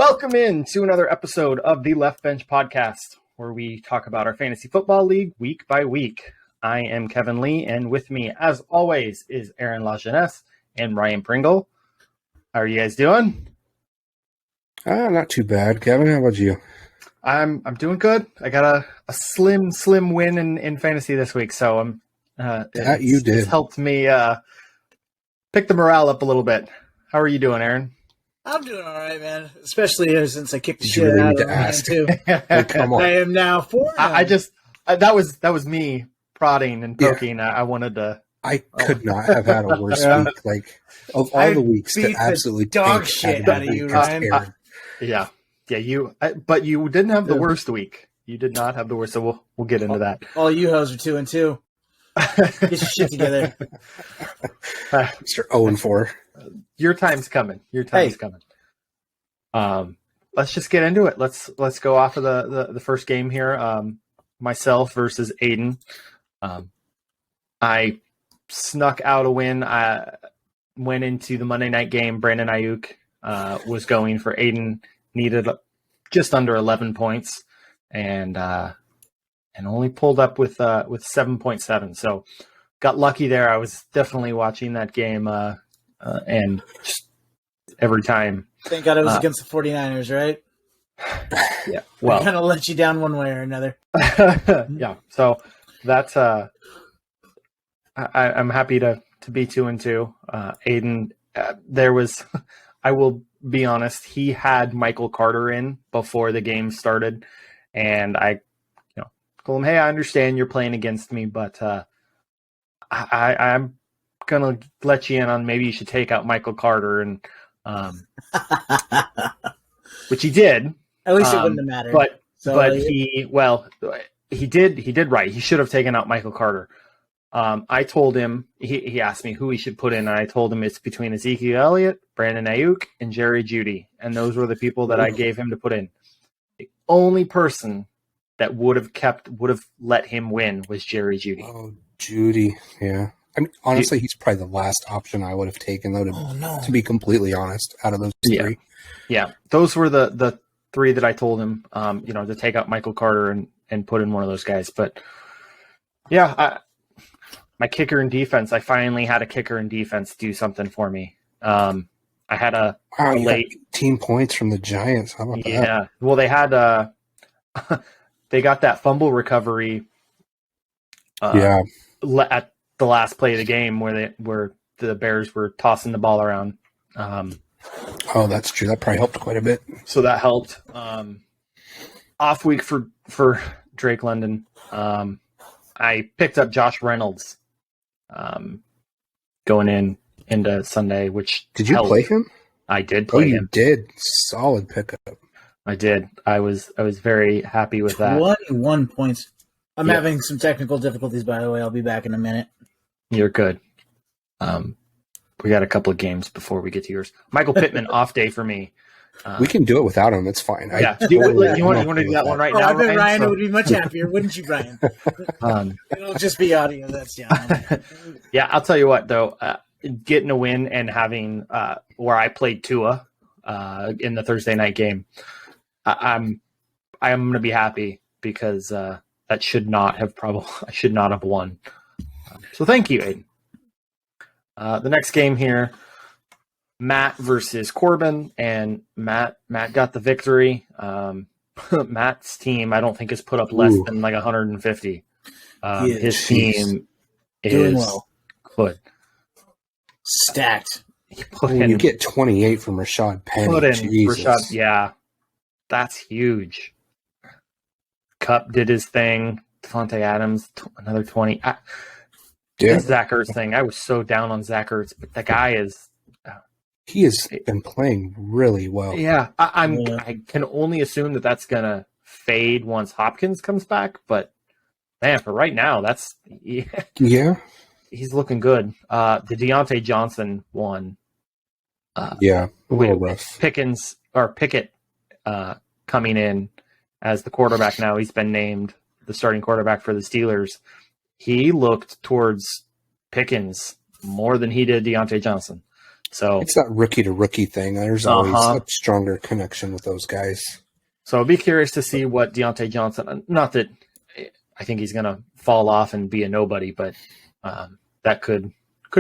Welcome in to another episode of the Left Bench Podcast, where we talk about our fantasy football league week by week. I am Kevin Lee, and with me, as always, is Aaron LaJeunesse and Ryan Pringle. How are you guys doing? Not too bad, Kevin. How about you? I'm doing good. I got a slim win in fantasy this week, so it's helped me pick the morale up a little bit. How are you doing, Aaron? I'm doing all right, man. Especially since I kicked the shit out of Ryan too. Come on. I am now 4-0. That was me prodding and poking. Yeah. I wanted to. I could not have had a worse week. Like of all the weeks that absolutely dog shit out of you, Ryan. But you didn't have the worst week. You did not have the worst. So we'll get into that. All you hoes are 2-2. Get your shit together. Mr. 0-4. Your time's coming. Coming. Let's just get into it. Let's go off of the first game here. Myself versus Aiden. I snuck out a win. I went into the Monday night game. Brandon Ayuk was going for Aiden. Needed just under 11 points, and only pulled up with 7.7. So got lucky there. I was definitely watching that game. And just every time. Thank God it was against the 49ers, right? Yeah. Well, kind of let you down one way or another. Yeah. So that's I'm happy to be 2-2. Aiden, there was. I will be honest. He had Michael Carter in before the game started, and I, told him, "Hey, I understand you're playing against me, but I'm gonna let you in on maybe you should take out Michael Carter," and which he did. At least it wouldn't have mattered. But he did right. He should have taken out Michael Carter. I told him, he asked me who he should put in, and I told him it's between Ezekiel Elliott, Brandon Ayuk, and Jerry Jeudy, and those were the people that I gave him to put in. The only person that would have let him win was Jerry Jeudy. Oh, Jeudy, yeah. I mean, honestly, he's probably the last option I would have taken, though, to be completely honest, out of those three. Yeah, those were the three that I told him, to take out Michael Carter and put in one of those guys. But, yeah, my kicker and defense, I finally had a kicker and defense do something for me. I had a late 18 points from the Giants. How about that? Yeah, well, they had they got that fumble recovery at the last play of the game where the Bears were tossing the ball around. Oh, that's true. That probably helped quite a bit. So that helped. Off week for Drake London. I picked up Josh Reynolds going into Sunday, which did you play him? I did play him. You did. Solid pickup. I did. I was very happy with that. 21 points. I'm having some technical difficulties, by the way. I'll be back in a minute. You're good. We got a couple of games before we get to yours. Michael Pittman, off day for me. We can do it without him. It's fine. Yeah. You want to do that one right now? I bet Ryan would be much happier, wouldn't you, Brian? It'll just be audio. That's Yeah, I'll tell you what, though. Getting a win and having where I played Tua in the Thursday night game, I'm going to be happy because that I should not have won. So thank you, Aiden. The next game here, Matt versus Corbin, and Matt got the victory. Matt's team, I don't think, has put up less than like 150. His team doing is well. Good. Stacked. You get 28 from Rashad Penny. Rashad, yeah, that's huge. Cup did his thing. Devontae Adams, another 20. Zach Ertz thing. I was so down on Zach Ertz, but the guy is. He has been playing really well. Yeah, I can only assume that that's gonna fade once Hopkins comes back. But man, for right now, that's he's looking good. The Deontay Johnson one. A little rough. Pickett coming in as the quarterback now. He's been named the starting quarterback for the Steelers. He looked towards Pickens more than he did Deontay Johnson. So it's that rookie to rookie thing. There's always a stronger connection with those guys. So I'll be curious to see what Deontay Johnson, not that I think he's going to fall off and be a nobody, but that could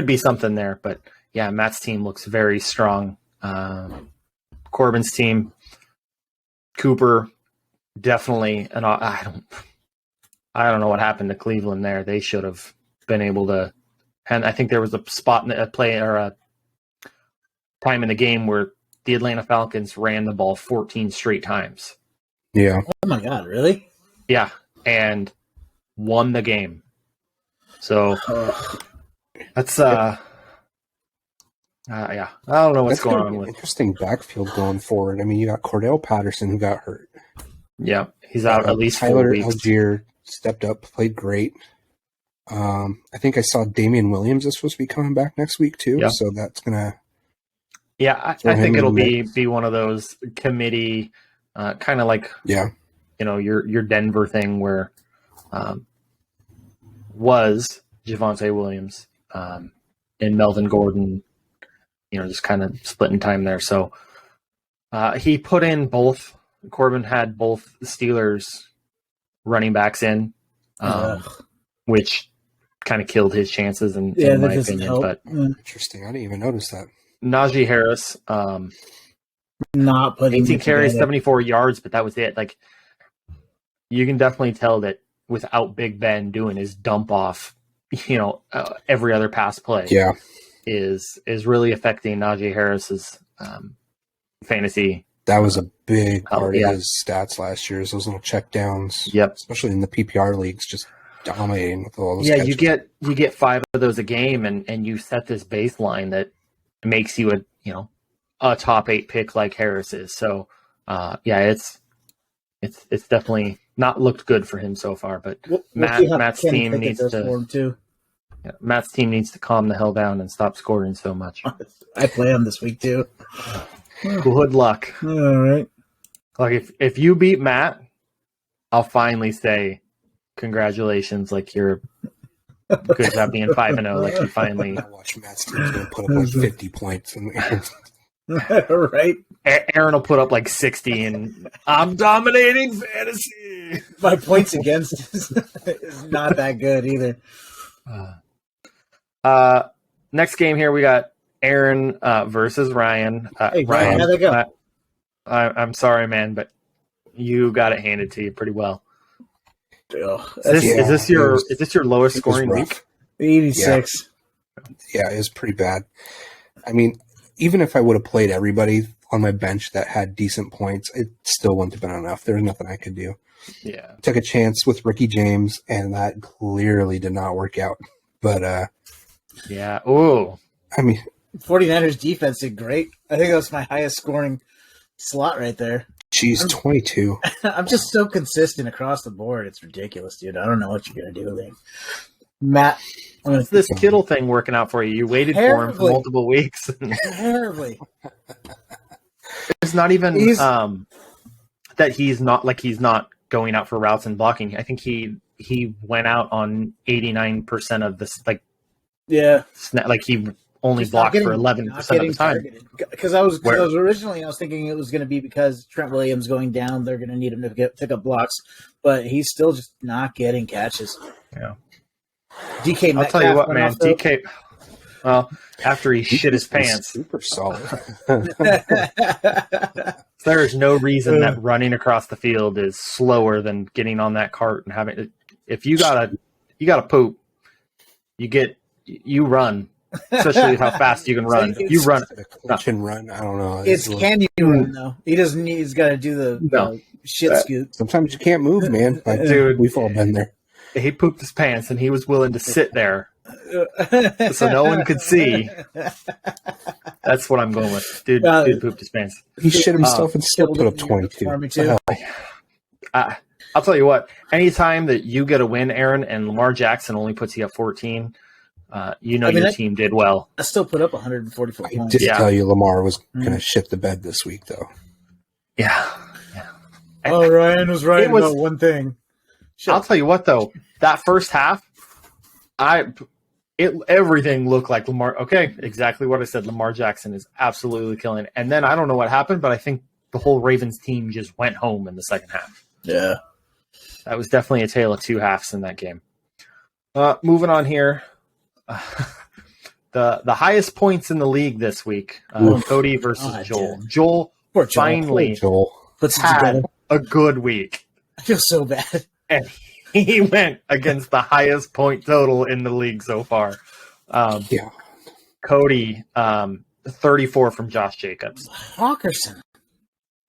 be something there. But yeah, Matt's team looks very strong. Corbin's team, Cooper, definitely. And I don't know what happened to Cleveland there. They should have been able to. And I think there was a spot in a play or a time in the game where the Atlanta Falcons ran the ball 14 straight times. Yeah. Oh my God, really? Yeah, and won the game. So that's yeah. I don't know what's going on with interesting backfield going forward. I mean, you got Cordell Patterson who got hurt. Yeah, he's out at least 4 Tyler weeks. Algier stepped up, played great. I think I saw Damian Williams is supposed to be coming back next week too. Yeah. So that's gonna. Yeah, I think it'll be one of those committee, kind of like your Denver thing where was Javonte Williams and Melvin Gordon, just kind of splitting time there. So he put in both. Corbin had both Steelers running backs in, which kind of killed his chances in my opinion. Help. But interesting, I didn't even notice that. Najee Harris, not putting 18 carries, 74 yards, but that was it. Like, you can definitely tell that without Big Ben doing his dump off, every other pass play, is really affecting Najee Harris's fantasy. That was a big part of his stats last year. Is those little check downs, especially in the PPR leagues, just dominating with all those. Yeah, catches. you get 5 of those a game, and you set this baseline that makes you a top 8 pick like Harris is. So it's definitely not looked good for him so far. But Matt's team needs to Matt's team needs to calm the hell down and stop scoring so much. I play him this week too. Good luck. All right. Like if you beat Matt, I'll finally say congratulations. Like you're good job being 5-0. Like you finally. I watch Matt's team's going to put up like 50 points. Right. Aaron will put up like 60, and I'm dominating fantasy. My points against is not that good either. Next game here we got Aaron versus Ryan. Hey, Ryan, how'd they go? I'm sorry, man, but you got it handed to you pretty well. Is this your lowest scoring week? 86. Yeah, it was pretty bad. I mean, even if I would have played everybody on my bench that had decent points, it still wouldn't have been enough. There was nothing I could do. Yeah. Took a chance with Ricky James, and that clearly did not work out. But yeah. Oh. I mean, 49ers defense did great. I think that was my highest scoring slot right there. Geez, 22. I'm just so consistent across the board. It's ridiculous, dude. I don't know what you're going to do with it. Matt. It's this Kittle thing working out for you. You waited for him for multiple weeks. Terribly. It's not even that he's not going out for routes and blocking. I think he went out on 89% of this. He only blocked for 11% of the time. Because I was thinking it was going to be because Trent Williams going down, they're going to need him to pick up blocks, but he's still just not getting catches. Yeah. DK I'll tell you what, man. DK, well, after he shit his pants, super solid. There is no reason that running across the field is slower than getting on that cart and having it. If you gotta poop, you run. Especially with how fast you can run. You run. Can run. I don't know. Can you run though? He doesn't. He's got to do the shit scoot. Sometimes you can't move, man. Dude, we've all been there. He pooped his pants, and he was willing to sit there so no one could see. That's what I'm going with. Dude pooped his pants. He shit himself and still put up 22. I'll tell you what. Anytime that you get a win, Aaron, and Lamar Jackson only puts you up 14, your team did well. I still put up 144 points. I did tell you Lamar was going to shit the bed this week, though. Yeah. Oh, Ryan was right about one thing. I'll tell you what, though. That first half, everything looked like Lamar. Okay, exactly what I said. Lamar Jackson is absolutely killing it. And then I don't know what happened, but I think the whole Ravens team just went home in the second half. Yeah. That was definitely a tale of two halves in that game. Moving on here. The highest points in the league this week. Cody versus Joel. Dude. Joel Poor Joel. finally Puts it had together. a good week. I feel so bad. And he went against the highest point total in the league so far. Yeah. Cody, 34 from Josh Jacobs. Hawkinson.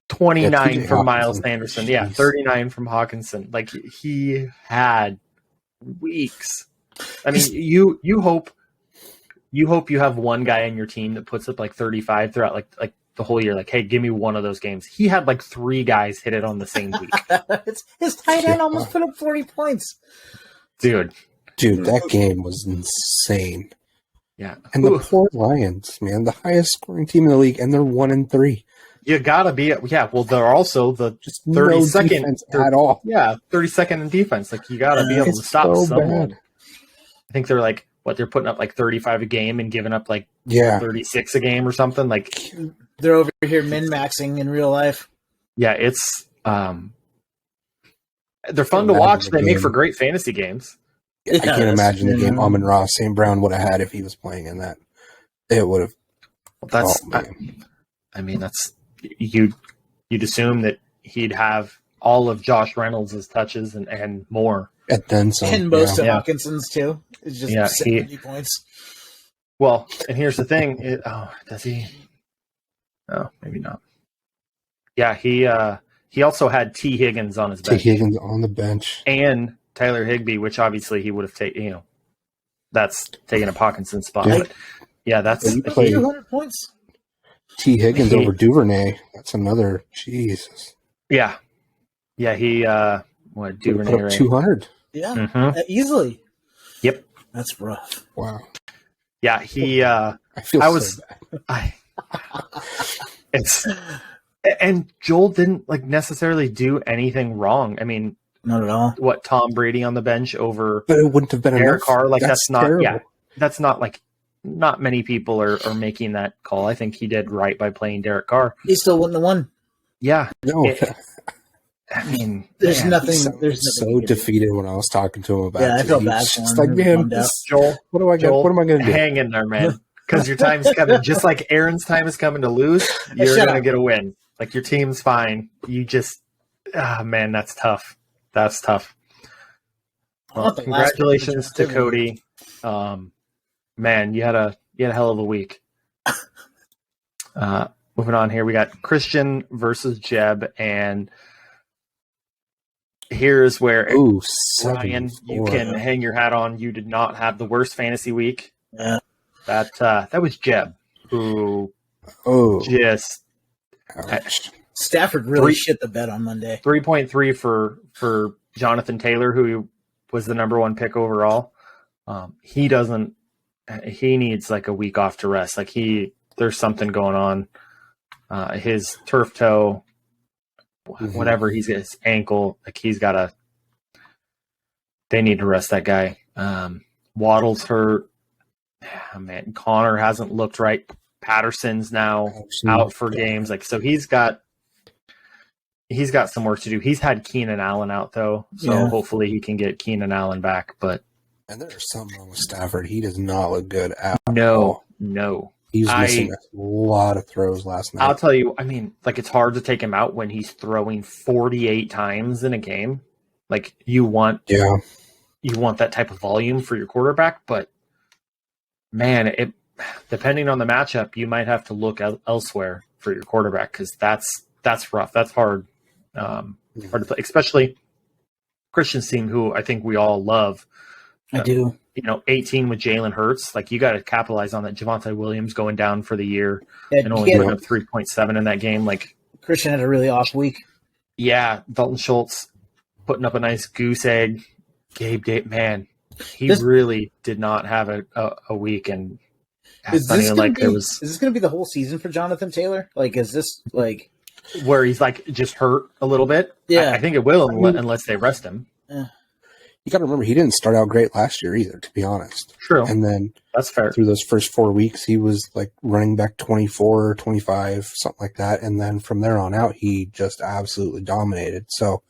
29 Yeah, from TJ Miles Hawkinson. Sanderson. Yeah, Jeez. 39 from Hawkinson. Like, he had weeks. I mean, you hope you have one guy in your team that puts up like 35 throughout like the whole year. Like, hey, give me one of those games. He had like 3 guys hit it on the same week. His tight end almost put up 40 points. Dude. Dude, that game was insane. Yeah. And the poor Lions, man, the highest scoring team in the league, and they're 1-3. You gotta be well, they're also the Just 32nd no defense at all. Yeah, 32nd in defense. Like, you gotta be able to It's stop so someone. bad. I think they're like they're putting up like 35 a game and giving up like Yeah. 36 a game or something. Like, They're over here min-maxing in real life. yeah, it's they're fun to Imagine watch. the They make game. for great fantasy games. I can't imagine the Yeah. game Amon-Ra St. Brown would have had if he was playing in that. It would have. That's Oh, man. I mean, that's you'd assume that he'd have all of Josh Reynolds' touches and more. And then some. And most of Yeah. Hawkinson's, too. It's just Yeah, 70 points. Well, and here's the thing. Does he? Oh, maybe not. Yeah, he also had T. Higgins on his T. bench Higgins on the bench. and Tyler Higbee, which obviously he would have taken. That's taken a Hawkinson's spot. Dude. But yeah, that's He played- 200 points? T. Higgins He- over Duvernay. That's another. Jesus. yeah. He Would've Duvernay put up right? 200. Yeah, Mhm. easily. Yep. That's rough. Wow. Yeah, he. I feel I so was- bad. It's and Joel didn't like necessarily do anything wrong. I mean, Not at all. what Tom Brady on the bench over But it wouldn't have been Derek enough. Carr, like that's not terrible. yeah, that's not like not many people are making that call. I think he did right by playing Derek Carr. He still wouldn't have won. Yeah, No, I mean, There's man, nothing. he sounded There's nothing. so he could do. defeated when I was talking to him about it. Yeah, I felt He was bad for just him. like, He man, bummed out. this- Joel, what am I going to do? hang in there, man, because your time's coming. Just like Aaron's time is coming to lose, you're shut gonna up. get a win. Like, your team's fine. You just, man, that's tough. That's tough. I Well, want the last congratulations to positivity. Cody. Man, you had a hell of a week. Moving on here, we got Christian versus Jeb, and here's where Ooh, Ryan, you 74. can hang your hat on. You did not have the worst fantasy week. Yeah. That was Jeb, who Oh, just ouch. Stafford really Three- shit the bed on Monday. 3.3 for Jonathan Taylor, who was the number 1 pick overall. He needs like a week off to rest. Like, there's something going on. His turf toe, whatever his ankle, like they need to rest that guy. Waddle's hurt. Man, Connor hasn't looked right. Patterson's now out for games. Like, so he's got some work to do. He's had Keenan Allen out though, so Yeah. hopefully he can get Keenan Allen back. But And there's something wrong with Stafford. He does not look good at no. all. He was missing a lot of throws last night. I'll tell you, I mean, like, it's hard to take him out when he's throwing 48 times in a game. Like, you want that type of volume for your quarterback, but man, depending on the matchup, you might have to look elsewhere for your quarterback, because that's rough. That's hard. Hard to play, especially Christian's team, who I think we all love. I do. 18 with Jalen Hurts. Like, you got to capitalize on that. Javonte Williams going down for the year Yeah, and only he had- putting up 3.7 in that game. Like, Christian had a really off week. yeah, Dalton Schultz putting up a nice goose egg. Gabe Day, man, he This- really did not have a week. And Is it's not this even going like there was to be the whole season for Jonathan Taylor? Like, is this like? where he's like just hurt a little bit. Yeah. I think it will unless they rest him. You got to remember, he didn't start out great last year either, to be honest. True. And then that's fair. Through those first 4 weeks, he was like running back 24, 25, something like that. And then from there on out, he just absolutely dominated. So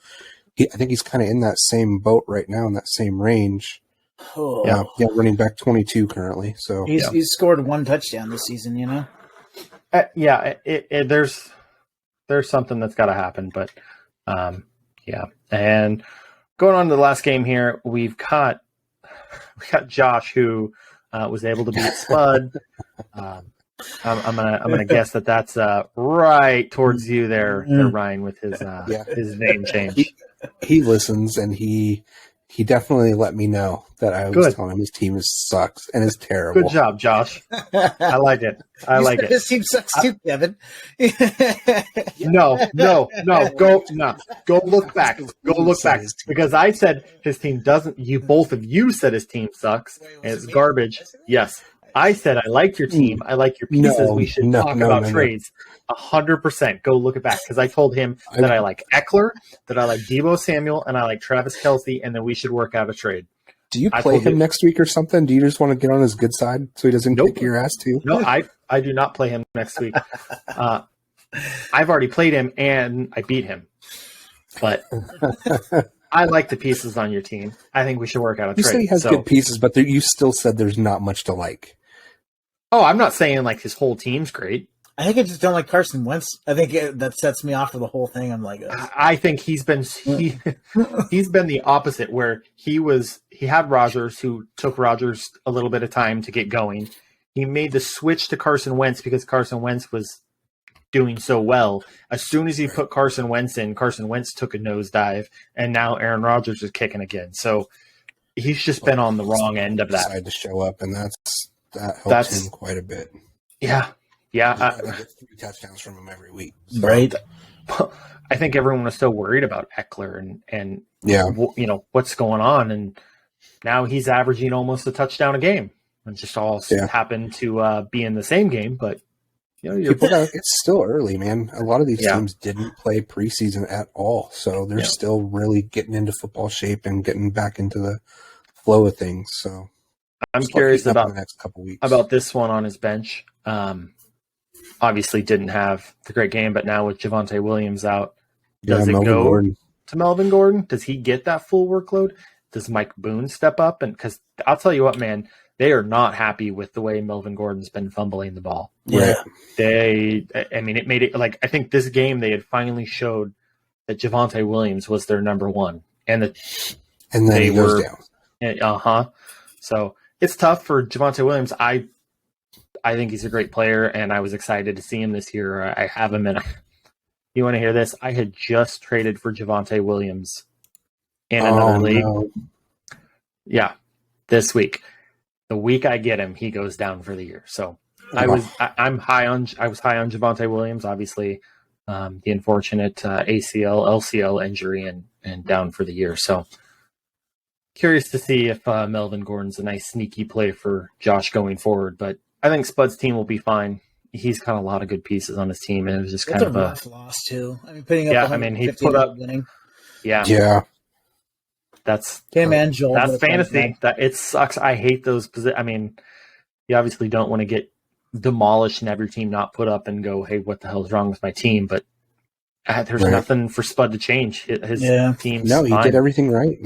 I think he's kind of in that same boat right now, in that same range. Oh. Yeah, running back 22 currently. So he's scored 1 touchdown this season, you know? There's something that's got to happen, but yeah. And going on to the last game here, we got Josh, who was able to beat Spud. I'm gonna guess that's right towards you there, Ryan, with his name change. He listens, and he definitely let me know that I was telling him his team sucks and is terrible. Good job, Josh. I like it. His team sucks too, Kevin. No. Go look back. Go look back, because I said his team doesn't. Both of you said his team sucks and it's garbage. Yes, I said I like your team. I like your pieces. We should talk about trades. 100%. Go look it back, because I told him that I like Eckler, that I like Deebo Samuel, and I like Travis Kelce, and then we should work out a trade. Do you play him next week or something? Do you just want to get on his good side so he doesn't kick your ass too? No, I do not play him next week. I've already played him and I beat him. But I like the pieces on your team. I think we should work out a trade. You said he has good pieces, but you still said there's not much to like. Oh, I'm not saying like his whole team's great. I think I just don't like Carson Wentz. I think that sets me off for the whole thing. I'm like, I think he's been the opposite, where he had Rodgers, who took Rodgers a little bit of time to get going. He made the switch to Carson Wentz because Carson Wentz was doing so well. As soon as he put Carson Wentz in, Carson Wentz took a nosedive, and now Aaron Rodgers is kicking again. So he's just been on the wrong end of that. Decided to show up, and that helps him quite a bit. Yeah. Yeah, I get 3 touchdowns from him every week. So. Right. I think everyone was still worried about Eckler and what's going on, and now he's averaging almost a touchdown a game. It just all happened to be in the same game, but it's still early, man. A lot of these teams didn't play preseason at all, so they're still really getting into football shape and getting back into the flow of things. So I'm curious about the next couple weeks about this one on his bench. Obviously didn't have the great game, but now with Javonte Williams out, does it go to Melvin Gordon? Does he get that full workload? Does Mike Boone step up? And because I'll tell you what, man, they are not happy with the way Melvin Gordon's been fumbling the ball. Yeah. It made it like, I think this game they had finally showed that Javonte Williams was their number one, and then he goes down. So it's tough for Javonte Williams. I think he's a great player, and I was excited to see him this year. I have him in. You want to hear this? I had just traded for Javonte Williams in another league. No. Yeah, this week. The week I get him, he goes down for the year. So I was high on Javonte Williams. Obviously, the unfortunate ACL, LCL injury, and down for the year. So curious to see if Melvin Gordon's a nice sneaky play for Josh going forward, but I think Spud's team will be fine. He's got a lot of good pieces on his team, and it was just kind of a rough loss too. I mean, putting up he put up winning. Yeah. That's Joel. That's fantasy. That it sucks. I hate those positions. I mean, you obviously don't want to get demolished and have your team not put up and go, "Hey, what the hell is wrong with my team?" But there's nothing for Spud to change. His team's he fine. did everything right.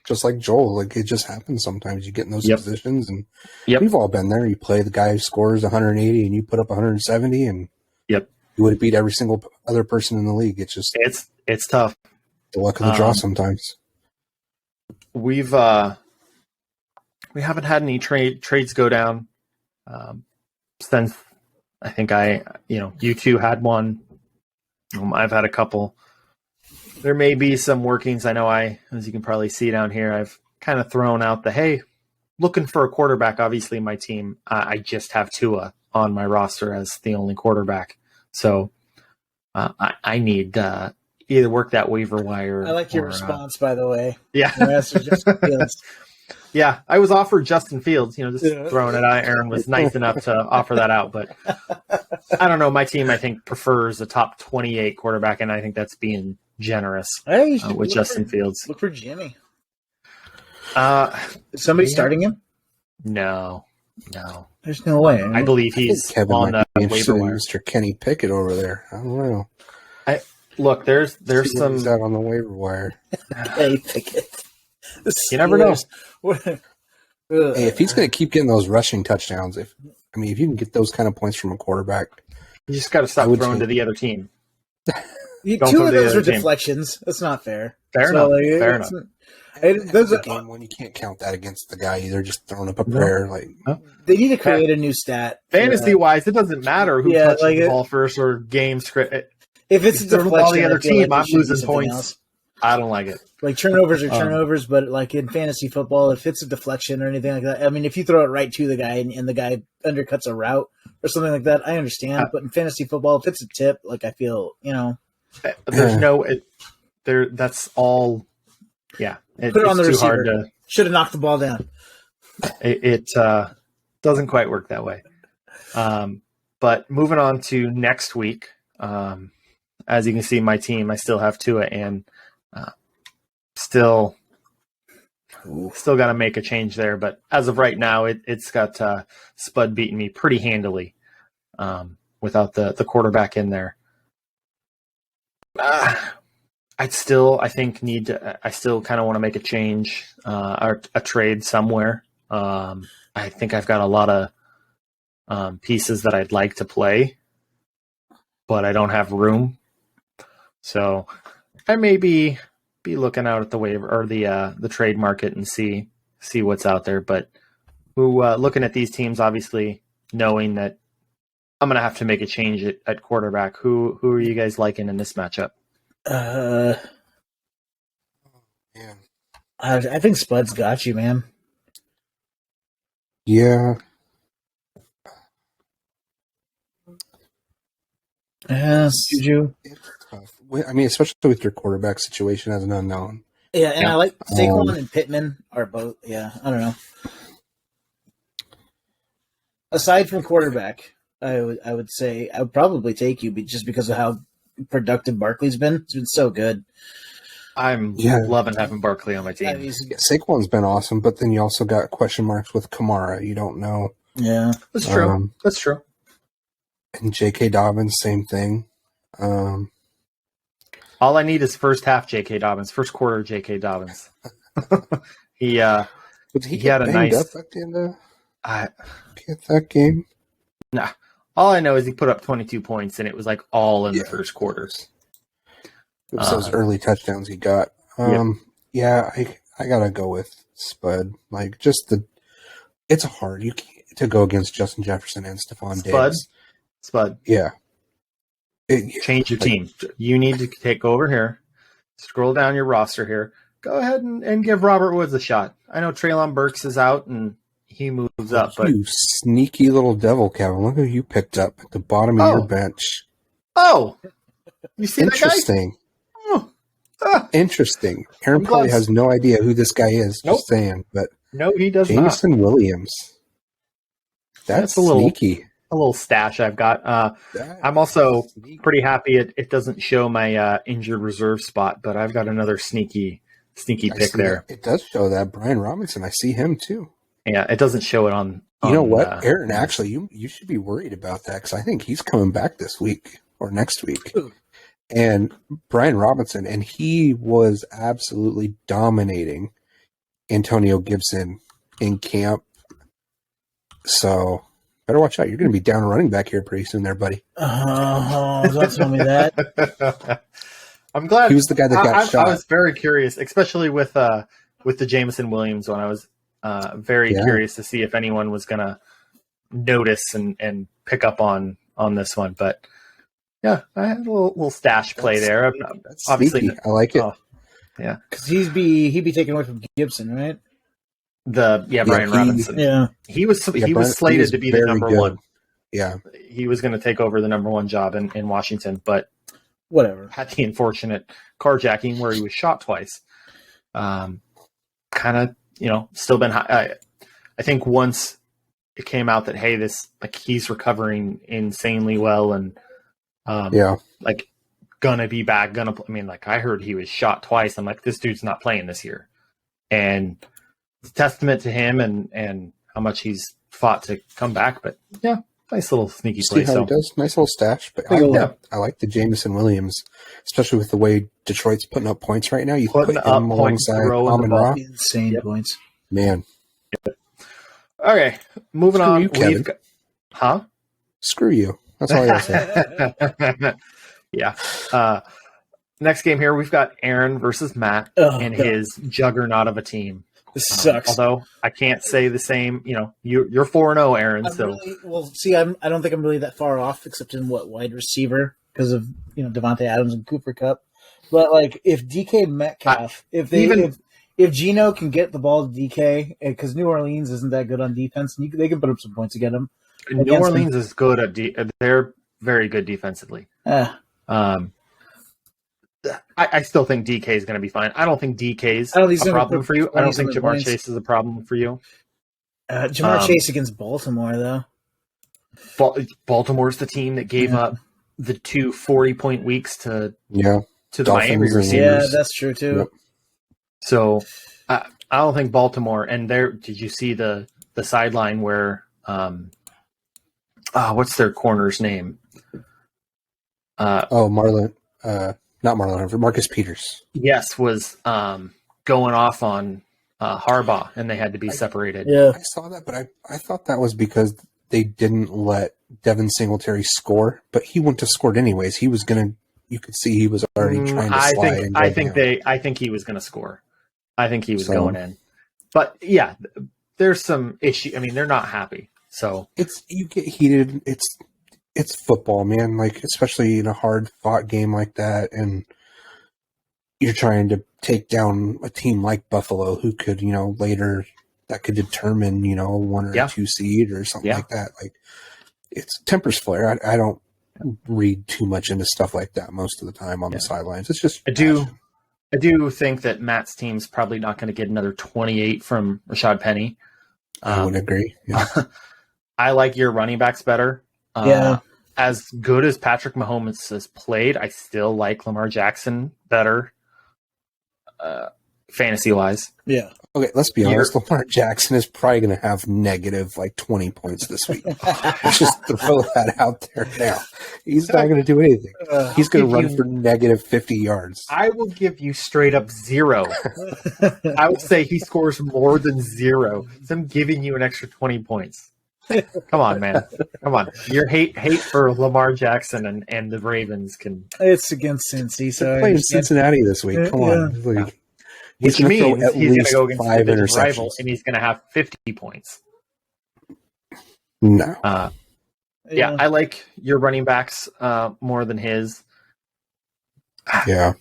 Just like Joel, it just happens sometimes. You get in those positions, and we've all been there. You play the guy who scores 180, and you put up 170, and you would have beat every single other person in the league. It's just it's tough. The luck of the draw sometimes. We haven't had any trades go down since I think you two had one. I've had a couple. There may be some workings. I know as you can probably see down here, I've kind of thrown out looking for a quarterback. Obviously, my team, I just have Tua on my roster as the only quarterback. So I need either work that waiver wire. I like your response, by the way. Yeah. Justin Fields. Yeah, I was offered Justin Fields, just throwing it out. Aaron was nice enough to offer that out, but I don't know. My team, I think, prefers a top 28 quarterback, and I think that's being generous with Justin Fields. Look for Jimmy. Is somebody starting him? No. There's no way. I believe he's Kevin on might the be interested waiver in wire. Mr. Kenny Pickett over there. I don't know. Look, there's See some. who's out on the waiver wire. Kenny Pickett. You never know. Hey, if he's going to keep getting those rushing touchdowns, if you can get those kind of points from a quarterback, You just got to stop throwing to the other team. Two of those were deflections. That's not fair. Fair enough. Those are game one. You can't count that against the guy either. Just throwing up a prayer. They need to create a new stat. Fantasy wise, it doesn't matter who touches the ball first or game script. If it's a deflection, the other team, I'm losing points. Else. I don't like it. Like turnovers are turnovers, but like in fantasy football, if it's a deflection or anything like that, if you throw it right to the guy and the guy undercuts a route or something like that, I understand. But in fantasy football, if it's a tip, like I feel, there's no there. That's all. Yeah, put it on the receiver. Should have knocked the ball down. It doesn't quite work that way. But moving on to next week, as you can see, my team, I still have Tua and still got to make a change there. But as of right now, it's got Spud beating me pretty handily without the quarterback in there. I still kind of want to make a change or a trade somewhere. I think I've got a lot of pieces that I'd like to play, but I don't have room. So I may be looking out at the waiver or the trade market and see what's out there. But looking at these teams, obviously knowing that I'm going to have to make a change at quarterback. Who are you guys liking in this matchup? Man. I think Spud's got you, man. Yeah. Yes, Juju. It's tough. Especially with your quarterback situation as an unknown. Yeah, and I like Saquon and Pittman are both. Yeah, I don't know. Aside from quarterback, I would say I would probably take you just because of how productive Barkley's been. It's been so good. I'm loving having Barkley on my team. Saquon's been awesome, but then you also got question marks with Kamara. You don't know. Yeah, that's true. That's true. And J.K. Dobbins, same thing. All I need is first half J.K. Dobbins, first quarter J.K. Dobbins. he had a nice. Up at the end of that game? Nah. All I know is he put up 22 points, and it was like all in the first quarter. It was those early touchdowns he got. Yeah, I gotta go with Spud. Like it's hard to go against Justin Jefferson and Stephon Diggs. Spud. Yeah. Change your team. You need to take over here. Scroll down your roster here. Go ahead and give Robert Woods a shot. I know Treylon Burks is out and he moves up, but you sneaky little devil, Kevin. Look who you picked up at the bottom of your bench. Oh, you see interesting. That guy? Interesting. Aaron probably has no idea who this guy is. Nope. Just saying, but no, he does Jameson not. Williams. That's a sneaky. A little stash I've got. I'm also pretty happy it doesn't show my injured reserve spot, but I've got another sneaky pick there. It does show that Brian Robinson. I see him too. Yeah, it doesn't show it on. You know what, Aaron? Actually, you should be worried about that because I think he's coming back this week or next week. And Brian Robinson, and he was absolutely dominating Antonio Gibson in camp. So better watch out. You're going to be down running back here pretty soon, there, buddy. Don't tell me that. I'm glad he was the guy that got shot. I was very curious, especially with the Jameson Williams one. I was very curious to see if anyone was going to notice and pick up on this one. But yeah, I had a little stash play there. That's obviously sneaky. I like it. Yeah, because he'd be taken away from Gibson, right? Brian Robinson. Yeah, he was slated to be the number one. Yeah, he was going to take over the number one job in Washington, but whatever. Had the unfortunate carjacking where he was shot twice. Kind of, still been high. I think once it came out that he's recovering insanely well and gonna be back. I heard he was shot twice. I'm like, this dude's not playing this year, and it's a testament to him and how much he's fought to come back. But yeah, nice little sneaky play. See how he does? Nice little stash. But I like the Jameson Williams, especially with the way Detroit's putting up points right now. You put him alongside Amon-Ra. Insane points. Man. Yep. Okay, moving on. You, Kevin. Screw you. That's all I got to say. Yeah. Next game here, we've got Aaron versus Matt and his juggernaut of a team. This sucks. Although I can't say the same. You're 4-0, Aaron. I don't think I'm really that far off, except in wide receiver because of Devontae Adams and Cooper Kupp. But like, if DK Metcalf, if Geno can get the ball to DK, because New Orleans isn't that good on defense, and they can put up some points to get him. New Orleans is good at they're very good defensively. I still think DK is going to be fine. I don't think DK is a problem for you. I don't think Jamar Chase is a problem for you. Jamar Chase against Baltimore, though. Baltimore's the team that gave up the 2 40-point weeks to the Miami receivers. Yeah, that's true, too. Yep. So I don't think Baltimore, and did you see the sideline where what's their corner's name? Marlon. Not Marlon Humphrey, Marcus Peters. Yes, was going off on Harbaugh, and they had to be separated. Yeah, I saw that, but I thought that was because they didn't let Devin Singletary score, but he wouldn't have scored anyways. He was gonna. You could see he was already trying to slide. I think he was going to score. I think he was going in, but yeah, there's some issue. I mean, they're not happy. So you get heated. It's football, man. Like, especially in a hard fought game like that, and you're trying to take down a team like Buffalo, who could, later that could determine, a 1 or 2 seed or something like that. Like, it's tempers flare. I don't read too much into stuff like that most of the time on the sidelines. It's just I do think that Matt's team's probably not going to get another 28 from Rashad Penny. I would agree. Yeah. I like your running backs better. As good as Patrick Mahomes has played, I still like Lamar Jackson better, fantasy-wise. Yeah. Okay, let's be honest. Lamar Jackson is probably going to have negative 20 points this week. Let's just throw that out there now. He's not going to do anything. He's going to run for negative 50 yards. I will give you straight up 0. I would say he scores more than 0. So I'm giving you an extra 20 points. Come on, man. Come on. Your hate for Lamar Jackson and the Ravens can. It's against Cincy, so playing Cincinnati this week. Come on. Which means he's going to go against 5 his rival, and he's going to have 50 points. No. I like your running backs more than his. Yeah.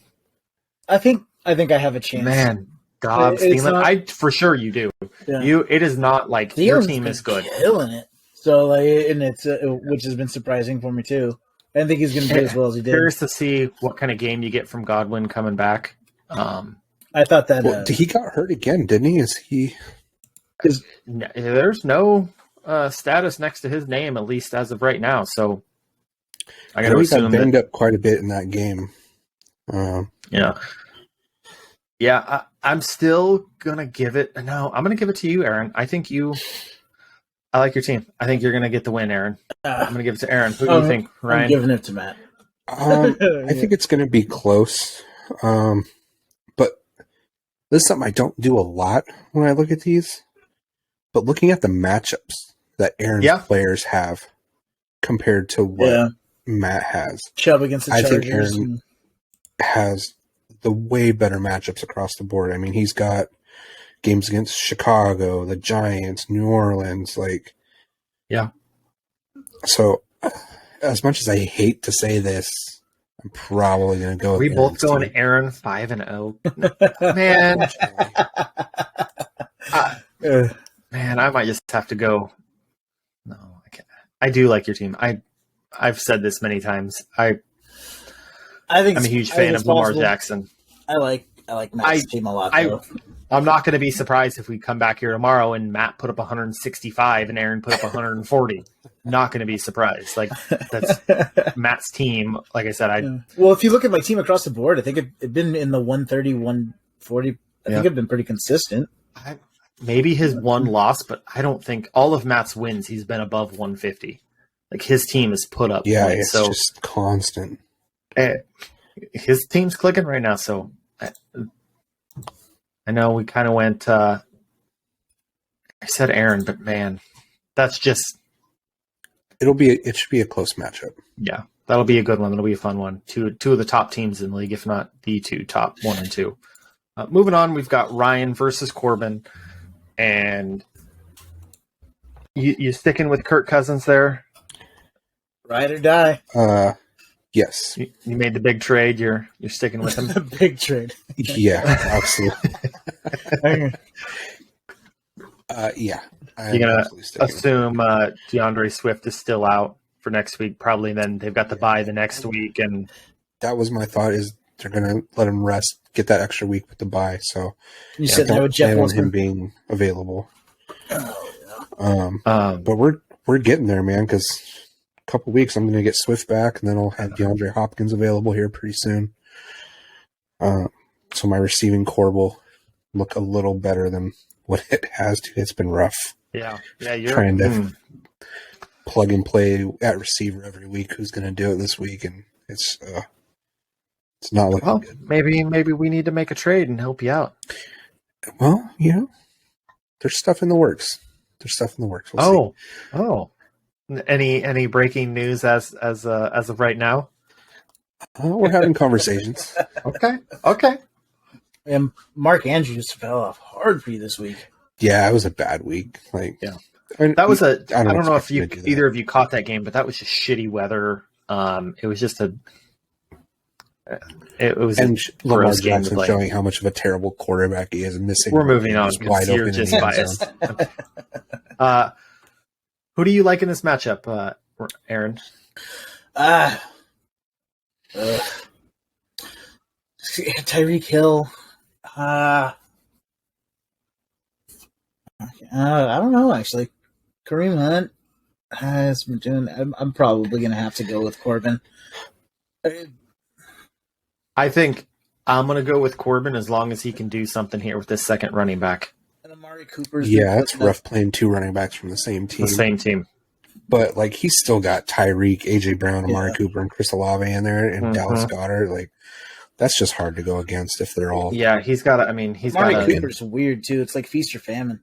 I think I have a chance. Man, Dobbs, Thielen, for sure you do. Yeah. It is not like your team is good. Killing it. So and it's which has been surprising for me too. I didn't think he's going to do as well as he did. Curious to see what kind of game you get from Godwin coming back. I thought that he got hurt again, didn't he? Is he? There's no status next to his name, at least as of right now. So I got to assume he got banged up quite a bit in that game. I'm still gonna give it. No, I'm gonna give it to you, Aaron. I like your team. I think you're gonna get the win, Aaron. I'm gonna give it to Aaron. Who do you think, Ryan? I'm giving it to Matt. I think it's gonna be close. But this is something I don't do a lot when I look at these. But looking at the matchups that Aaron's players have compared to what Matt has, Chubb against the Chargers. I think Aaron has the way better matchups across the board. I mean, he's got games against Chicago, the Giants, New Orleans, So, as much as I hate to say this, I'm probably going to go. We both going Aaron 5-0. Man, man, I might just have to go. No, I can't. I do like your team. I've said this many times. I'm a huge fan of Lamar Jackson. I like Matt's team a lot. I'm not going to be surprised if we come back here tomorrow and Matt put up 165 and Aaron put up 140. Not going to be surprised. Like, that's Matt's team. Like I said, well, if you look at my team across the board, I think it's been in the 130, 140. I think I've been pretty consistent. maybe his one loss, but I don't think all of Matt's wins, he's been above 150. Like his team has put up points. It's just constant. His team's clicking right now, so I know we kind of went I said Aaron, but man, that's just it should be a close matchup. Yeah, that'll be a good one. That'll be a fun one. Two of the top teams in the league, if not the two top 1 and 2. Moving on, we've got Ryan versus Corbin, and you sticking with Kirk Cousins there? Ride or die. Yes. You made the big trade. You're sticking with him. The big trade. Yeah, absolutely. Yeah. You're gonna assume DeAndre Swift is still out for next week, probably. Then they've got the bye the next week, and that was my thought. Is they're gonna let him rest, get that extra week with the bye. So you said that with Jeff on him being available. But we're getting there, man. Because a couple weeks, I'm gonna get Swift back, and then I'll have DeAndre Hopkins available here pretty soon. So my receiving core will look a little better than what it has to. It's been rough. Yeah. You're trying to plug and play at receiver every week. Who's going to do it this week? And it's not looking good. Maybe we need to make a trade and help you out. Well, there's stuff in the works. We'll see. Any breaking news as of right now? We're having conversations. Okay. And Mark Andrews fell off hard for you this week. Yeah, it was a bad week. That was I don't know if either of you caught that game, but that was just shitty weather. It was just Lamar Jackson showing how much of a terrible quarterback he is and missing. We're moving on because you're just biased. Who do you like in this matchup, Aaron? Tyreek Hill. I don't know, actually. Kareem Hunt has been doing. I'm probably going to have to go with Corbin. I think I'm going to go with Corbin as long as he can do something here with this second running back. And Amari Cooper's. Yeah, it's rough playing two running backs from the same team. But he's still got Tyreek, AJ Brown, Amari Cooper, and Chris Olave in there, and Dallas Goedert. That's just hard to go against if they're all. Yeah, he's got. Amari Cooper's weird too. It's like feast or famine.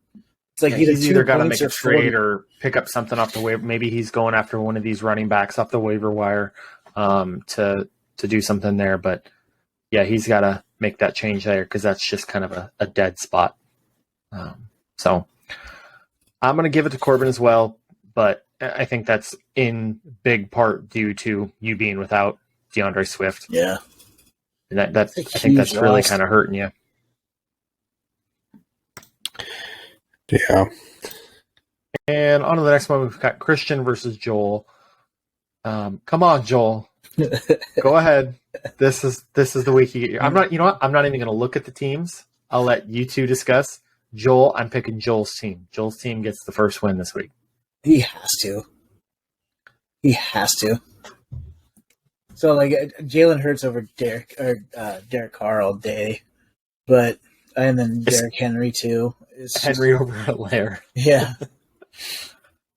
It's like he's either got to make a trade or pick up something off the waiver. Maybe he's going after one of these running backs off the waiver wire to do something there. But yeah, he's got to make that change there because that's just kind of a dead spot. So I'm going to give it to Corbin as well, but I think that's in big part due to you being without DeAndre Swift. Yeah. And I think that's really kind of hurting you. Yeah. And on to the next one, we've got Christian versus Joel. Come on, Joel. Go ahead. This is the week you get. I'm not even going to look at the teams. I'll let you two discuss. Joel, I'm picking Joel's team. Joel's team gets the first win this week. He has to. So Jalen Hurts over Derek Carr all day, and then Derrick Henry too. Henry over Hilaire. Yeah.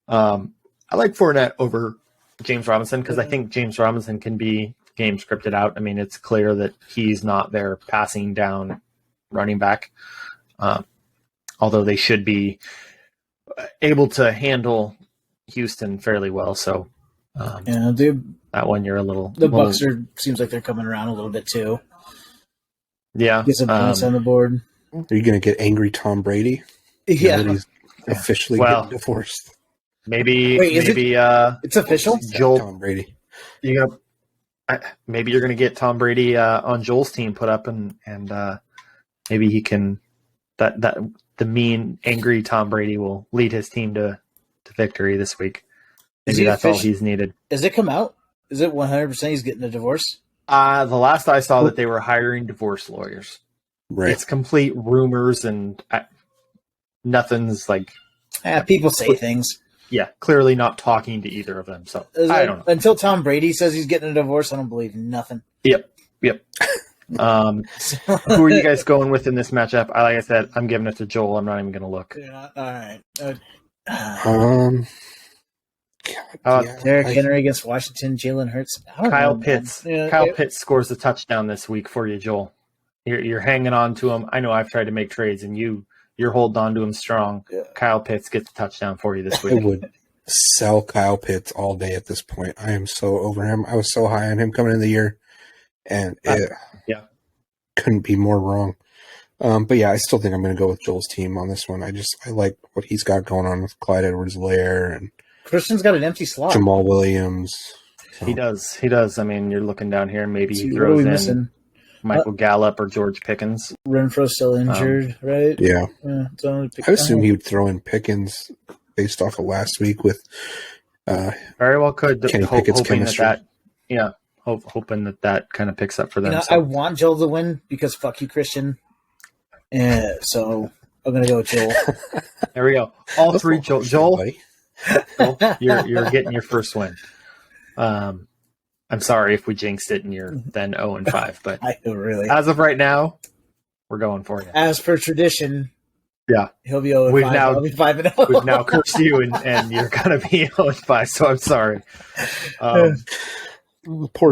I like Fournette over James Robinson because I think James Robinson can be game scripted out. I mean, it's clear that he's not their passing down running back, although they should be able to handle Houston fairly well. So, that one you're a little. The Bucks seems like they're coming around a little bit too. Yeah, get some points on the board. Are you going to get angry Tom Brady? Yeah, he's officially getting divorced. Maybe it's official. Joel Tom Brady. Maybe you're going to get Tom Brady on Joel's team put up, and maybe he can. That the mean angry Tom Brady will lead his team to victory this week. Maybe that's all he's needed. Has it come out? Is it 100% he's getting a divorce? The last I saw that they were hiring divorce lawyers. Right. It's complete rumors and nothing's people say things. Yeah, clearly not talking to either of them. So I don't know. Until Tom Brady says he's getting a divorce, I don't believe nothing. Yep. Who are you guys going with in this matchup? Like I said, I'm giving it to Joel. I'm not even going to look. Yeah, all right. Derrick Henry against Washington. Jalen Hurts. Kyle Pitts scores a touchdown this week for you, Joel. You're hanging on to him. I know I've tried to make trades, and you're holding on to him strong. Yeah. Kyle Pitts gets a touchdown for you this week. I would sell Kyle Pitts all day at this point. I am so over him. I was so high on him coming in the year, and it couldn't be more wrong. But yeah, I still think I'm going to go with Joel's team on this one. I like what he's got going on with Clyde Edwards-Helaire and Christian's got an empty slot. Jamal Williams. So. He does. I mean, you're looking down here, maybe he throws in Michael Gallup or George Pickens. Renfro's still injured, right? Yeah. I assume he would throw in Pickens based off of last week with very well could. Kenny Pickett's chemistry. Hoping that kind of picks up for them. I want Joel to win because fuck you, Christian. So I'm going to go with Joel. There we go. All three, Joel. You're getting your first win. I'm sorry if we jinxed it and you're then 0-5, but as of right now, we're going for you. As per tradition, he'll be 0-5. I'll be 5-0. We've now cursed you, and you're gonna be 0-5. So I'm sorry.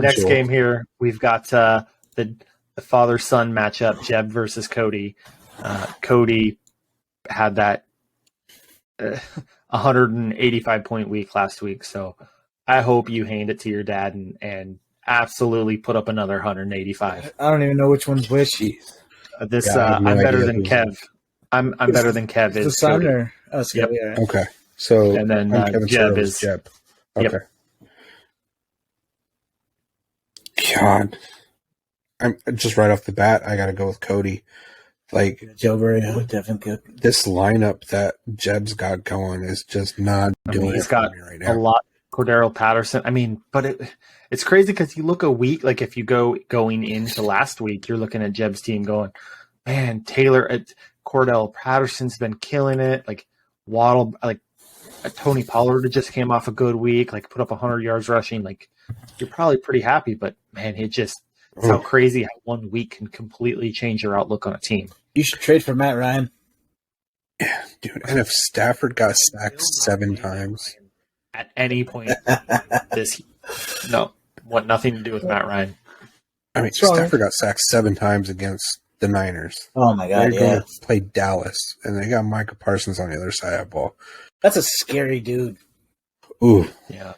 Next game here, we've got the father-son matchup: Jeb versus Cody. Cody had that 185-point week last week, so I hope you hand it to your dad and absolutely put up another 185. I don't even know which one's which. I'm better than Kev. I'm better than Kev. Is the son Cody. Or yep. Okay. So and then Jeb is Jeb. Okay. Yep. God, I'm just right off the bat. I got to go with Cody. Like Joe Burrow, definitely good. This lineup that Jeb's got going is just not doing it for me right now. A lot. Cordero Patterson. I mean, but it's crazy because you look a week, like if you going into last week, you're looking at Jeb's team going, man, Cordell Patterson's been killing it. Like Waddle, like Tony Pollard just came off a good week, like put up 100 yards rushing. Like you're probably pretty happy, but man, it's how crazy how 1 week can completely change your outlook on a team. You should trade for Matt Ryan. Yeah, dude. And if Stafford got sacked 7 times. At any point, nothing to do with Matt Ryan. I mean, Stafford got sacked 7 times against the Niners. Oh my God! They're going to play Dallas, and they got Micah Parsons on the other side of the ball. That's a scary dude. Ooh, yeah.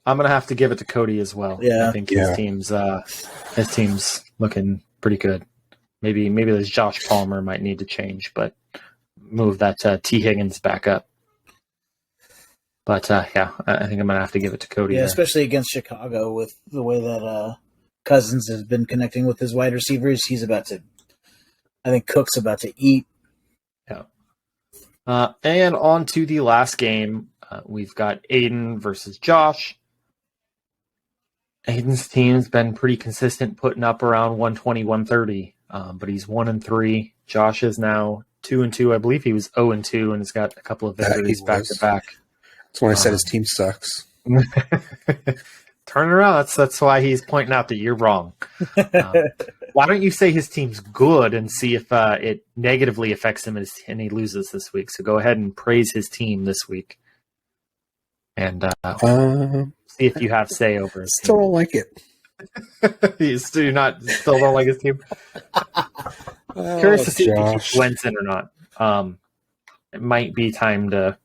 I'm gonna have to give it to Cody as well. Yeah, I think his team's looking pretty good. Maybe this Josh Palmer might need to change, but move that T. Higgins back up. But, I think I'm going to have to give it to Cody. Yeah, especially against Chicago with the way that Cousins has been connecting with his wide receivers. I think Cook's about to eat. Yeah. And on to the last game. We've got Aiden versus Josh. Aiden's team's been pretty consistent, putting up around 120, 130. But he's 1-3. Josh is now 2-2. I believe he was 0-2 and has got a couple of victories back-to-back. That's when I said his team sucks. Turn around. That's why he's pointing out that you're wrong. Why don't you say his team's good and see if it negatively affects him and he loses this week? So go ahead and praise his team this week. And see if you have say over his still team. Don't like it. You still don't like his team? Curious to see if he went in or not. It might be time to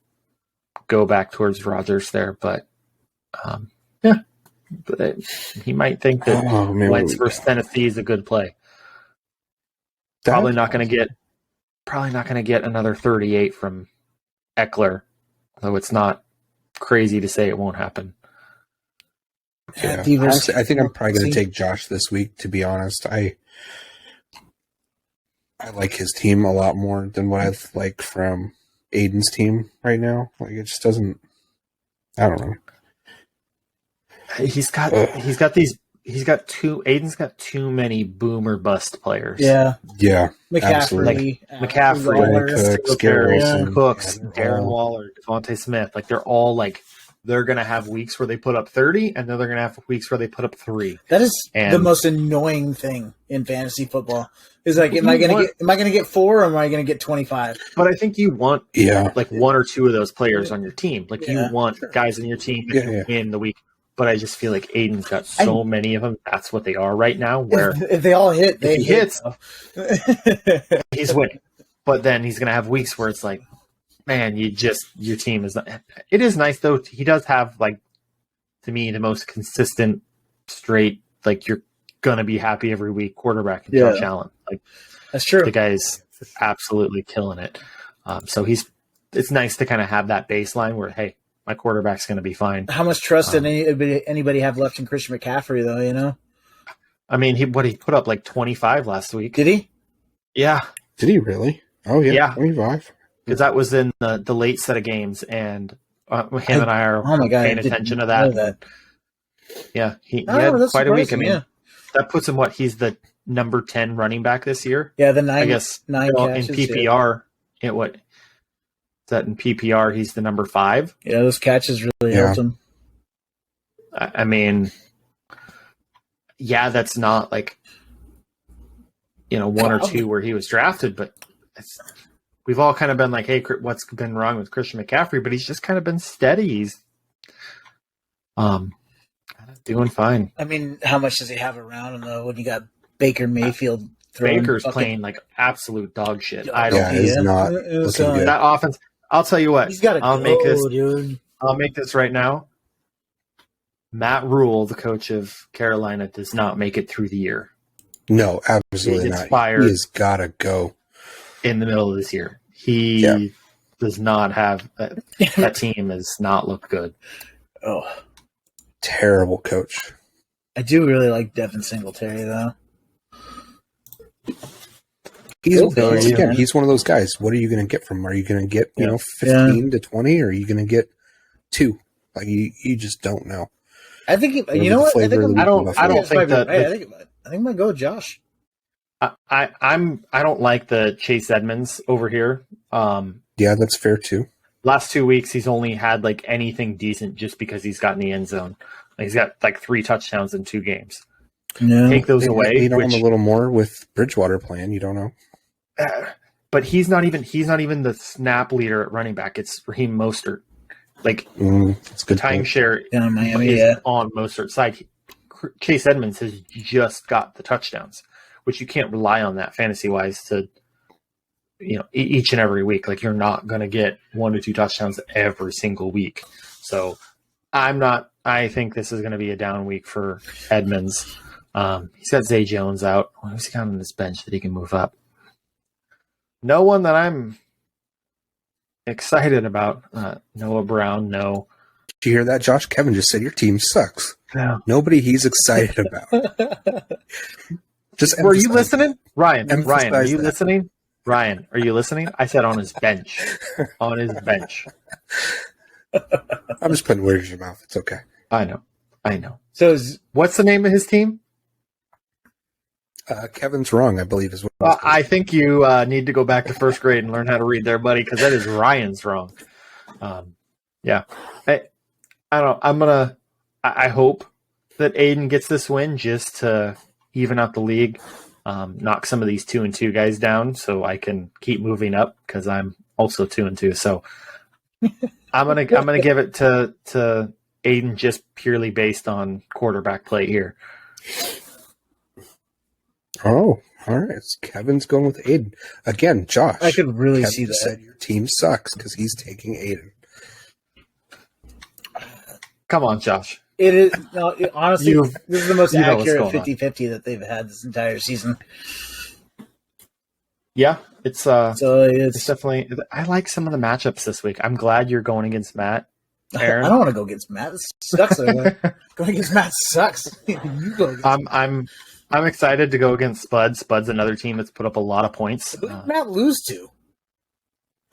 go back towards Rodgers there, but but he might think that Wentz versus Tennessee is a good play. Probably not going to get another 38 from Eckler, though it's not crazy to say it won't happen. Yeah, honestly, I think I'm probably going to take Josh this week. To be honest, I like his team a lot more than what I've liked from Aiden's team right now. Like it just doesn't. I don't know. Aiden's got too many boom or bust players. Yeah. McCaffrey, Cooks, Darren Waller, Devontae Smith. Like they're all like they're going to have weeks where they put up 30, and then they're going to have weeks where they put up 3. That is the most annoying thing in fantasy football. Is like, am I going to get 4 or am I going to get 25? But I think you want like 1 or 2 of those players on your team. Like you want guys in your team that win the week. But I just feel like Aiden's got so many of them. That's what they are right now. Where if they all hit, he hits, he's winning. But then he's going to have weeks where it's like, man, your team is not. It is nice though. He does have, like, to me, the most consistent, straight, like, you're gonna be happy every week quarterback in Josh Allen. Like, that's true. The guy's absolutely killing it. So it's nice to kind of have that baseline where, hey, my quarterback's going to be fine. How much trust did anybody have left in Christian McCaffrey, though? You know, I mean, he put up like 25 last week. Did he? Yeah. Did he really? Oh yeah, 25. Because that was in the late set of games, and him and I are paying attention to that. Yeah, he had quite a week. I mean, that puts him he's the number 10 running back this year. Yeah, the 9. I guess 9 catches, in PPR. In PPR, he's the number 5. Yeah, those catches really helped him. I mean, that's not like 1 or 2 where he was drafted, but we've all kind of been like, hey, what's been wrong with Christian McCaffrey? But he's just kind of been steady. He's doing fine. I mean, how much does he have around him, though, when you got Baker Mayfield throwing? Baker's playing like absolute dog shit. He's not looking good. That offense, I'll tell you what. He's got dude. I'll make this right now. Matt Rule, the coach of Carolina, does not make it through the year. No, absolutely not. He has got to go. In the middle of this year. He does not have that team has not looked good. Oh. Terrible coach. I do really like Devin Singletary, though. He's one of those guys. What are you going to get from him? Are you going to get 15 to 20, or are you going to get 2? Like you just don't know. I think I don't think that. I think I'm gonna go with Josh. I don't like the Chase Edmonds over here. Yeah, that's fair too. Last 2 weeks, he's only had like anything decent just because he's got in the end zone. Like, he's got like 3 touchdowns in 2 games. No. Take those away. You know, a little more with Bridgewater playing. You don't know. But he's not even the snap leader at running back. It's Raheem Mostert. Like it's good timeshare is on Mostert's side. Chase Edmonds has just got the touchdowns, which you can't rely on that fantasy wise to, each and every week. Like, you're not going to get 1 to 2 touchdowns every single week. So I think this is going to be a down week for Edmonds. He's got Zay Jones out. Who's he got on his bench that he can move up? No one that I'm excited about. Noah Brown, no. Did you hear that, Josh? Kevin just said your team sucks. No. Nobody he's excited about. Were you listening? Ryan, are you listening? Ryan, are you listening? I said on his bench. On his bench. I'm just putting words in your mouth. It's okay. I know. So what's the name of his team? Kevin's wrong, I believe, is what I think you need to go back to first grade and learn how to read there, buddy, because that is Ryan's wrong. Yeah. I hope that Aiden gets this win just to even out the league, knock some of these 2-2 guys down so I can keep moving up, because I'm also 2-2. So I'm gonna give it to Aiden just purely based on quarterback play here. Oh, all right. Kevin's going with Aiden. Again, Josh. I could really Kevin see that. Said your team sucks because he's taking Aiden. Come on, Josh. It is honestly, this is the most accurate 50-50 that they've had this entire season. Yeah, it's definitely. I like some of the matchups this week. I'm glad you're going against Matt. Aaron. I don't want to go against Matt. This sucks. Going against Matt sucks. You go against I'm excited to go against Spud. Spud's another team that's put up a lot of points. Who did Matt lose to?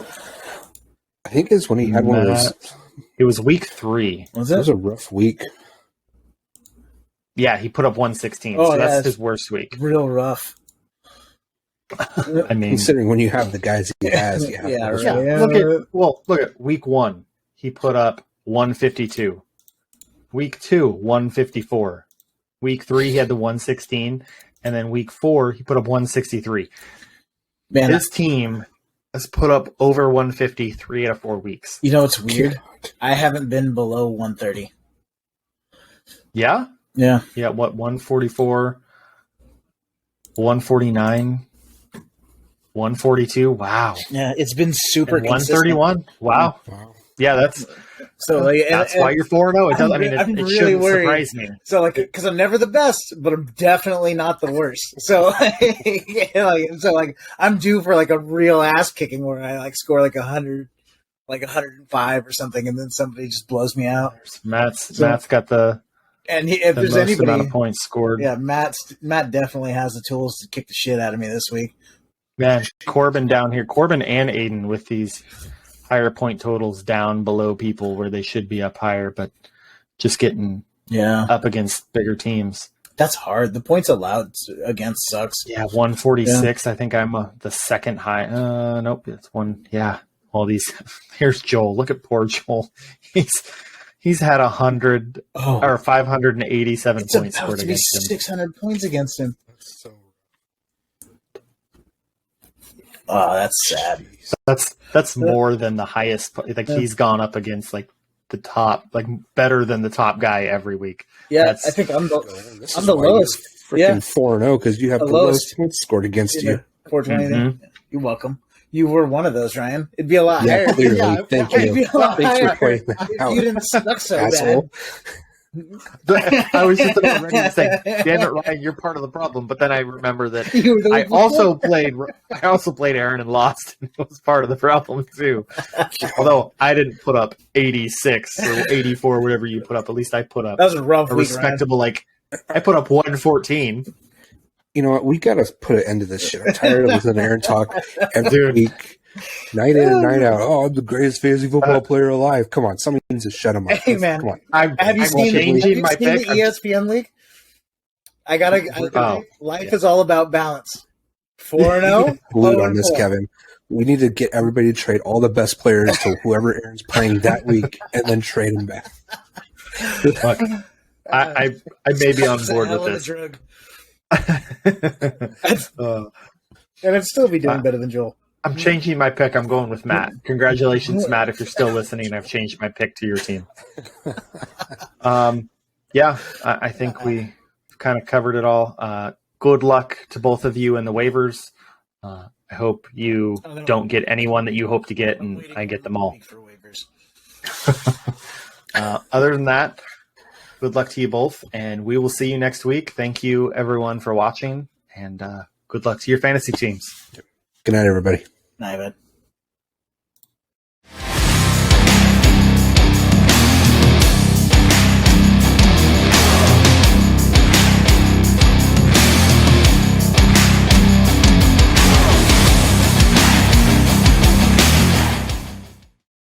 I think it's when he had one of those. It was week 3. Was it? It was a rough week. Yeah, he put up 116. So that's his worst week. Real rough. I mean, considering when you have the guys he has, Look at week 1. He put up 152. Week 2, 154. Week 3, he had the 116. And then week 4, he put up 163. Man, his team has put up over 150 3 out of 4 weeks. You know what's weird? I haven't been below 130. Yeah? Yeah. Yeah, what, 144, 149, 142? Wow. Yeah, it's been super and 131? Wow. Yeah, that's why you're 4-0. It really shouldn't surprise me. So, because I'm never the best, but I'm definitely not the worst. So, I'm due for a real ass kicking where I score 100, 105 or something, and then somebody just blows me out. Matt's got the if there's most anybody amount of points scored. Yeah, Matt definitely has the tools to kick the shit out of me this week. Man, Corbin down here, Corbin and Aiden with these higher point totals down below people where they should be up higher, but just getting up against bigger teams. That's hard. The points allowed against sucks. Yeah, 146. Yeah. I think I'm the second high. Nope, it's one. Yeah, all these. Here's Joel. Look at poor Joel. He's had 100 or 587 points scored against him. 600 points against him. Oh, that's sad. That's more than the highest. He's gone up against the top, better than the top guy every week. Yeah, I think I'm the lowest. Freaking 4-0 because you have the lowest points scored against you. 420. Mm-hmm. You're welcome. You were one of those, Ryan. It'd be a lot higher. Clearly. Thank you. Thanks for pointing that out. You didn't suck so asshole. Bad. I was just ready to say, damn it, Ryan, you're part of the problem. But then I remember that I also played Aaron and lost, and it was part of the problem too. Although I didn't put up 86 or 84, whatever you put up. At least I put up that was a rough week, respectable. Ryan. I put up 114. You know what? We got to put an end to this shit. I'm tired of listening to Aaron talk every week, night in and night out. Oh, I'm the greatest fantasy football player alive. Come on, somebody needs to shut him up. Hey, man. Come on. Have you seen the ESPN league? Life is all about balance. 4-0. Glued on this, Kevin. We need to get everybody to trade all the best players to whoever Aaron's playing that week, and then trade them back. Look, I may be on board with this. And I'd still be doing better than Joel. I'm changing my pick. I'm going with Matt. Congratulations, Matt. If you're still listening, I've changed my pick to your team. I think we kind of covered it all. Good luck to both of you in the waivers. I hope you don't get anyone that you hope to get, and I get them all. Other than that, good luck to you both, and we will see you next week. Thank you, everyone, for watching, and good luck to your fantasy teams. Good night, everybody. Night, bud.